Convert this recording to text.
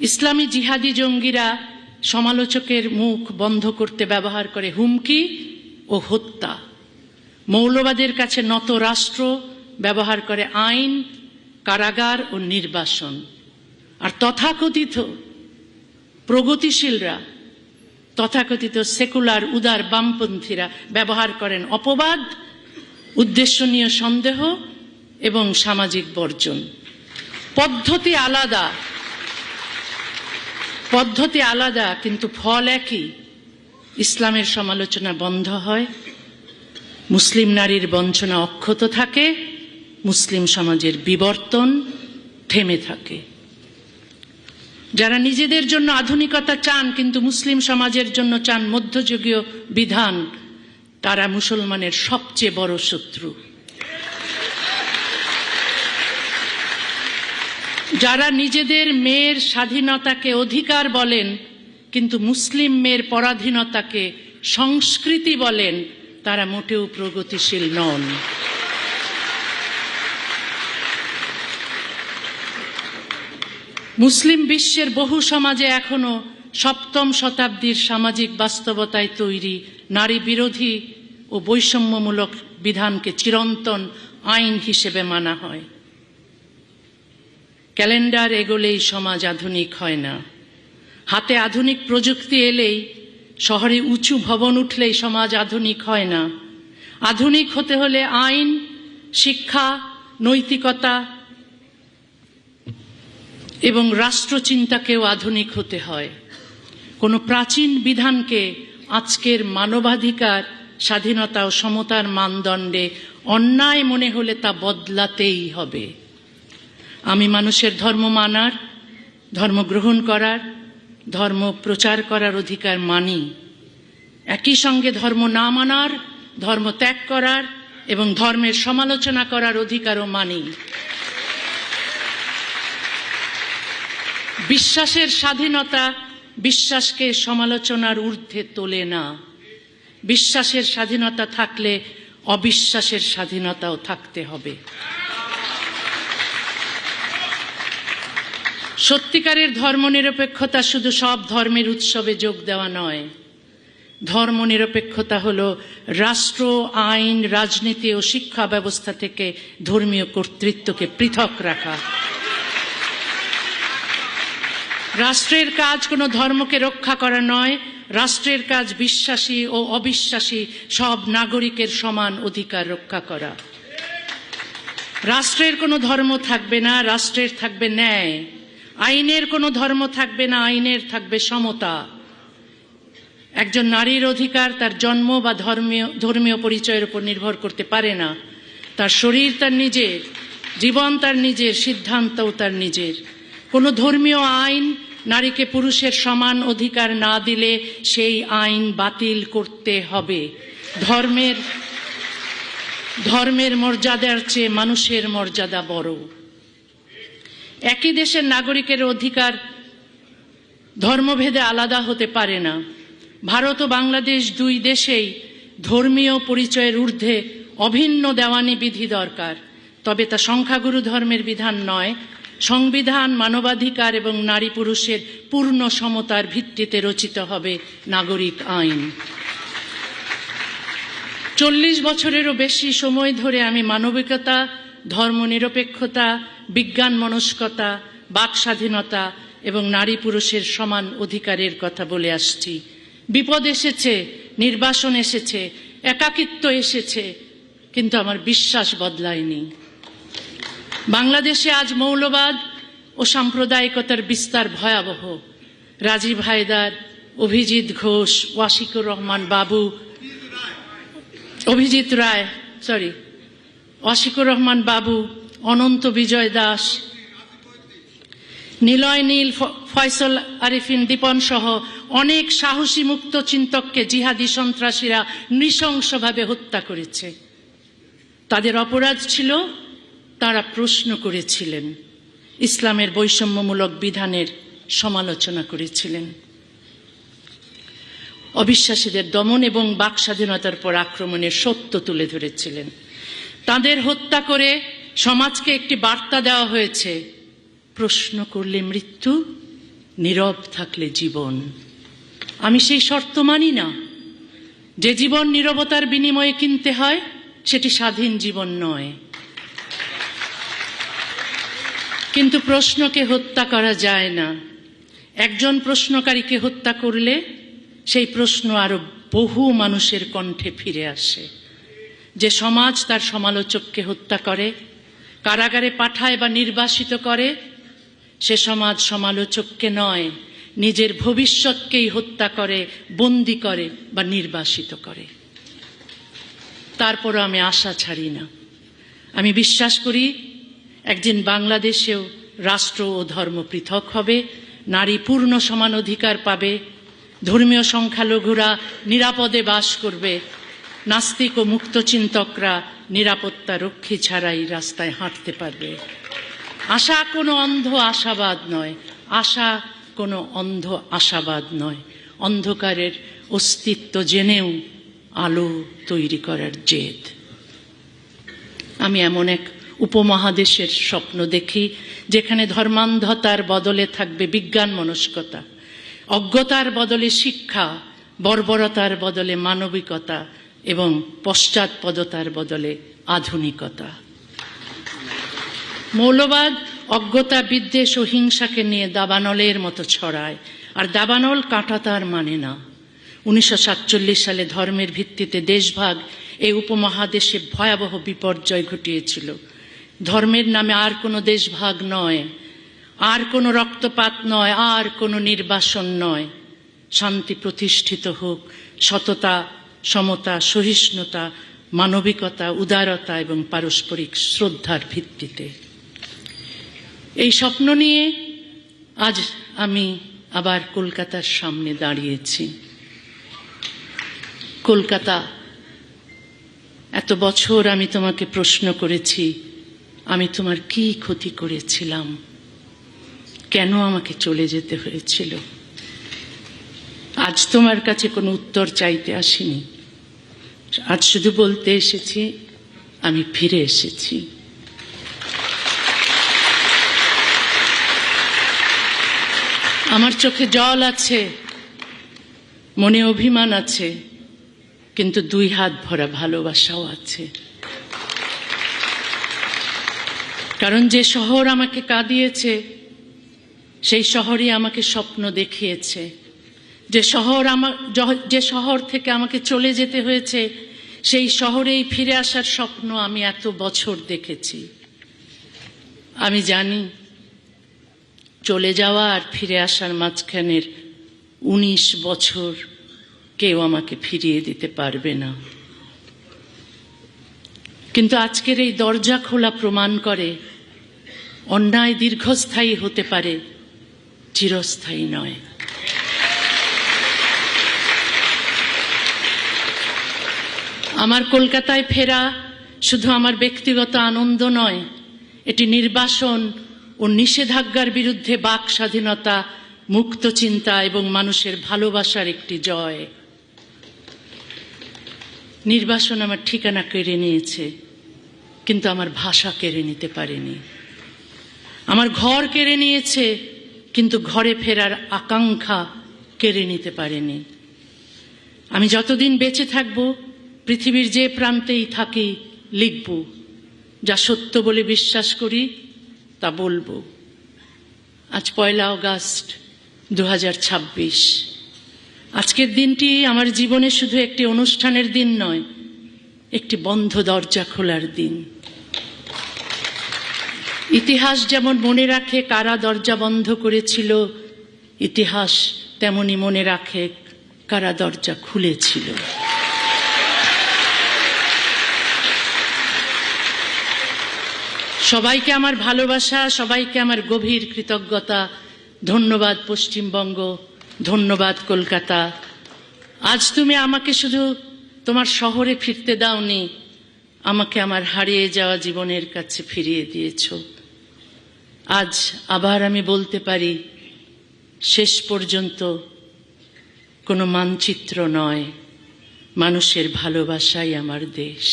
ইসলামী জিহাদি জঙ্গিরা সমালোচকের মুখ বন্ধ করতে ব্যবহার করে হুমকি ও হত্যা। মৌলবাদের কাছে নত রাষ্ট্র ব্যবহার করে আইন, কারাগার ও নির্বাসন। আর তথাকথিত প্রগতিশীলরা, তথাকথিত সেকুলার উদার বামপন্থীরা ব্যবহার করেন অপবাদ, উদ্দেশ্যনীয় সন্দেহ এবং সামাজিক বর্জন। পদ্ধতি আলাদা কিন্তু ফল একই। ইসলামের সমালোচনা বন্ধ হয়, মুসলিম নারীর বঞ্চনা অক্ষত থাকে, মুসলিম সমাজের বিবর্তন থেমে থাকে। যারা নিজেদের জন্য আধুনিকতা চান কিন্তু মুসলিম সমাজের জন্য চান মধ্যযুগীয় বিধান, তারা মুসলমানের সবচেয়ে বড় শত্রু। যারা নিজেদের মেয়ের স্বাধীনতাকে অধিকার বলেন কিন্তু মুসলিম মেয়ের পরাধীনতাকে সংস্কৃতি বলেন, তারা মোটেও প্রগতিশীল নন। মুসলিম বিশ্বের বহু সমাজে এখনো সপ্তম শতাব্দীর সামাজিক বাস্তবতায় তৈরি নারী বিরোধী ও বৈষম্যমূলক বিধানকে চিরন্তন আইন হিসেবে মানা হয়। ক্যালেন্ডার এগোলেই সমাজ আধুনিক হয় না, হাতে আধুনিক প্রযুক্তি এলেই, শহরে উঁচু ভবন উঠলেই সমাজ আধুনিক হয় না। আধুনিক হতে হলে আইন, শিক্ষা, নৈতিকতা এবং রাষ্ট্রচিন্তাকেও আধুনিক হতে হয়। কোনো প্রাচীন বিধানকে আজকের মানবাধিকার, স্বাধীনতা ও সমতার মানদণ্ডে অন্যায় মনে হলে তা বদলাতেই হবে। আমি মানুষের ধর্ম মানার, ধর্ম গ্রহণ করার, ধর্ম প্রচার করার অধিকার মানি। একই সঙ্গে ধর্ম না মানার, ধর্ম ত্যাগ করার এবং ধর্মের সমালোচনা করার অধিকারও মানি। বিশ্বাসের স্বাধীনতা বিশ্বাসকে সমালোচনার ঊর্ধ্বে তোলে না। বিশ্বাসের স্বাধীনতা থাকলে অবিশ্বাসের স্বাধীনতাও থাকতে হবে। সত্যিকারের ধর্মনিরপেক্ষতা শুধু সব ধর্মের উৎসবে যোগ দেওয়া নয়। ধর্মনিরপেক্ষতা হলো রাষ্ট্র, আইন, রাজনীতি ও শিক্ষা ব্যবস্থা থেকে ধর্মীয় কর্তৃত্বকে পৃথক রাখা। রাষ্ট্রের কাজ কোনো ধর্মকে রক্ষা করা নয়, রাষ্ট্রের কাজ বিশ্বাসী ও অবিশ্বাসী সব নাগরিকের সমান অধিকার রক্ষা করা। রাষ্ট্রের কোনো ধর্ম থাকবে না, রাষ্ট্রের থাকবে ন্যায়। আইনের কোনো ধর্ম থাকবে না, আইনের থাকবে সমতা। একজন নারীর অধিকার তার জন্ম বা ধর্মীয় পরিচয়ের উপর নির্ভর করতে পারে না। তার শরীর তার নিজের, জীবন তার নিজের, সিদ্ধান্তও তার নিজের। কোনো ধর্মীয় আইন নারীকে পুরুষের সমান অধিকার না দিলে সেই আইন বাতিল করতে হবে। ধর্মের মর্যাদার চেয়ে মানুষের মর্যাদা বড়। একই দেশের নাগরিকের অধিকার ধর্মভেদে আলাদা হতে পারে না। ভারত ও বাংলাদেশ দুই দেশেই ধর্মীয় পরিচয়ের ঊর্ধ্বে অভিন্ন দেওয়ানি বিধি দরকার, তবে তা সংখ্যাগুরু ধর্মের বিধান নয়। সংবিধান, মানবাধিকার এবং নারী পুরুষের পূর্ণ সমতার ভিত্তিতে রচিত হবে নাগরিক আইন। 40 বছরেরও বেশি সময় ধরে আমি মানবিকতা, ধর্মনিরপেক্ষতা, বিজ্ঞান মনস্কতা, বাক স্বাধীনতা এবং নারী পুরুষের সমান অধিকারের কথা বলে আসছি। বিপদ এসেছে, নির্বাসন এসেছে, একাকিত্ব এসেছে, কিন্তু আমার বিশ্বাস বদলায়নি। বাংলাদেশে আজ মৌলবাদ ও সাম্প্রদায়িকতার বিস্তার ভয়াবহ। রাজীব হায়দার, অভিজিৎ ঘোষ, ওয়াশিকুর রহমান বাবু, ওয়াশিকুর রহমান বাবু, অনন্ত বিজয় দাস, নিলয় নীল, ফয়সল আরিফিন দীপন সহ অনেক সাহসী মুক্ত চিন্তককে জিহাদি সন্ত্রাসীরা নৃশংসভাবে হত্যা করেছে। তাদের অপরাধ ছিল তারা প্রশ্ন করেছিলেন, ইসলামের বৈষম্যমূলক বিধানের সমালোচনা করেছিলেন, অবিশ্বাসীদের দমন এবং বাক স্বাধীনতার পর আক্রমণের সত্য তুলে ধরেছিলেন। তাদের হত্যা করে সমাজকে একটি বার্তা দেওয়া হয়েছে, প্রশ্ন করলে মৃত্যু, নীরব থাকলে জীবন। আমি সেই শর্ত মানি না। যে জীবন নীরবতার বিনিময়ে কিনতে হয় সেটি স্বাধীন জীবন নয়। কিন্তু প্রশ্নকে হত্যা করা যায় না। একজন প্রশ্নকারীকে হত্যা করলে সেই প্রশ্ন আরো বহু মানুষের কণ্ঠে ফিরে আসে। যে সমাজ তার সমালোচককে হত্যা করে, কারাগারে পাঠায় বা নির্বাসিত করে, সে সমাজ সমালোচককে নয়, নিজের ভবিষ্যৎকেই হত্যা করে, বন্দী করে বা নির্বাসিত করে। তারপরও আমি আশা ছাড়ি না। আমি বিশ্বাস করি একদিন বাংলাদেশেও রাষ্ট্র ও ধর্ম পৃথক হবে, নারী পূর্ণ সমান অধিকার পাবে, ধর্মীয় সংখ্যালঘুরা নিরাপদে বাস করবে, নাস্তিক ও মুক্তচিন্তকরা নিরাপত্তা রক্ষী ছাড়াই রাস্তায় হাঁটতে পারবে। আশা কোনো অন্ধ আশাবাদ নয়, আশা কোনো অন্ধ আশাবাদ নয়, অন্ধকারের অস্তিত্ব জেনেও আলো তৈরি করার জেদ। আমি এমন এক উপমহাদেশের স্বপ্ন দেখি যেখানে ধর্মান্ধতার বদলে থাকবে বিজ্ঞান মনস্কতা, অজ্ঞতার বদলে শিক্ষা, বর্বরতার বদলে মানবিকতা এবং পশ্চাৎপদতার বদলে আধুনিকতা। মৌলবাদ অজ্ঞতা, বিদ্বেষ ও হিংসাকে নিয়ে দাবানলের মতো ছড়ায়, আর দাবানল কাঁটা তার মানে না। 1947 সালে ধর্মের ভিত্তিতে দেশভাগ এই উপমহাদেশে ভয়াবহ বিপর্যয় ঘটিয়েছিল। ধর্মের নামে আর কোনো দেশভাগ নয়, আর কোনো রক্তপাত নয়, আর কোনো নির্বাসন নয়। শান্তি প্রতিষ্ঠিত হোক সততা, সমতা, সহিষ্ণুতা, মানবিকতা, উদারতা এবং পারস্পরিক শ্রদ্ধার ভিত্তিতে। এই স্বপ্ন নিয়ে আজ আমি আবার কলকাতার সামনে দাঁড়িয়েছি। কলকাতা, এত বছর আমি তোমাকে প্রশ্ন করেছি, আমি তোমার কি ক্ষতি করেছিলাম, কেন আমাকে চলে যেতে হয়েছিল? আজ তোমার কাছে কোনো উত্তর চাইতে আসিনি, আজ শুধু বলতে এসেছি আমি ফিরে এসেছি। আমার চোখে জল আছে, মনে অভিমান আছে, কিন্তু 2 হাত ভরা ভালোবাসাও আছে। কারণ যে শহর আমাকে কাঁদিয়েছে সেই শহরই আমাকে স্বপ্ন দেখিয়েছে। যে শহর থেকে আমাকে চলে যেতে হয়েছে সেই শহরেই ফিরে আসার স্বপ্ন আমি এত বছর দেখেছি। আমি জানি চলে যাওয়া আর ফিরে আসার মাঝখানের 19 বছর কেউ আমাকে ফিরিয়ে দিতে পারবে না। কিন্তু আজকের এই দরজা খোলা প্রমাণ করে অন্যায় দীর্ঘস্থায়ী হতে পারে, চিরস্থায়ী নয়। আমার কলকাতায় ফেরা শুধু আমার ব্যক্তিগত আনন্দ নয়, এটি নির্বাসন ও নিষেধাজ্ঞার বিরুদ্ধে বাক স্বাধীনতা, মুক্ত চিন্তা এবং মানুষের ভালোবাসার একটি জয়। নির্বাসন আমার ঠিকানা কেড়ে নিয়েছে, কিন্তু আমার ভাষা কেড়ে নিতে পারেনি। আমার ঘর কেড়ে নিয়েছে, কিন্তু ঘরে ফেরার আকাঙ্ক্ষা কেড়ে নিতে পারেনি। আমি যতদিন বেঁচে থাকব পৃথিবীর যে প্রান্তেই থাকি লিখব, যা সত্য বলে বিশ্বাস করি তা বলবো। আজ 1 আগস্ট 2026। আজকের দিনটি আমার জীবনে শুধু একটি অনুষ্ঠানের দিন নয়, একটি বন্ধ দরজা খোলার দিন। ইতিহাস যেমন মনে রাখে কারা দরজা বন্ধ করেছিল, ইতিহাস তেমনি মনে রাখে কারা দরজা খুলেছিল। সবাইকে আমার ভালোবাসা, সবাইকে আমার গভীর কৃতজ্ঞতা। ধন্যবাদ পশ্চিমবঙ্গ, ধন্যবাদ কলকাতা। আজ তুমি আমাকে শুধু তোমার শহরে ফিরতে দাওনি, আমাকে আমার হারিয়ে যাওয়া জীবনের কাছে ফিরিয়ে দিয়েছ। আজ আবার আমি বলতে পারি, শেষ পর্যন্ত কোনো মানচিত্র নয়, মানুষের ভালোবাসাই আমার দেশ।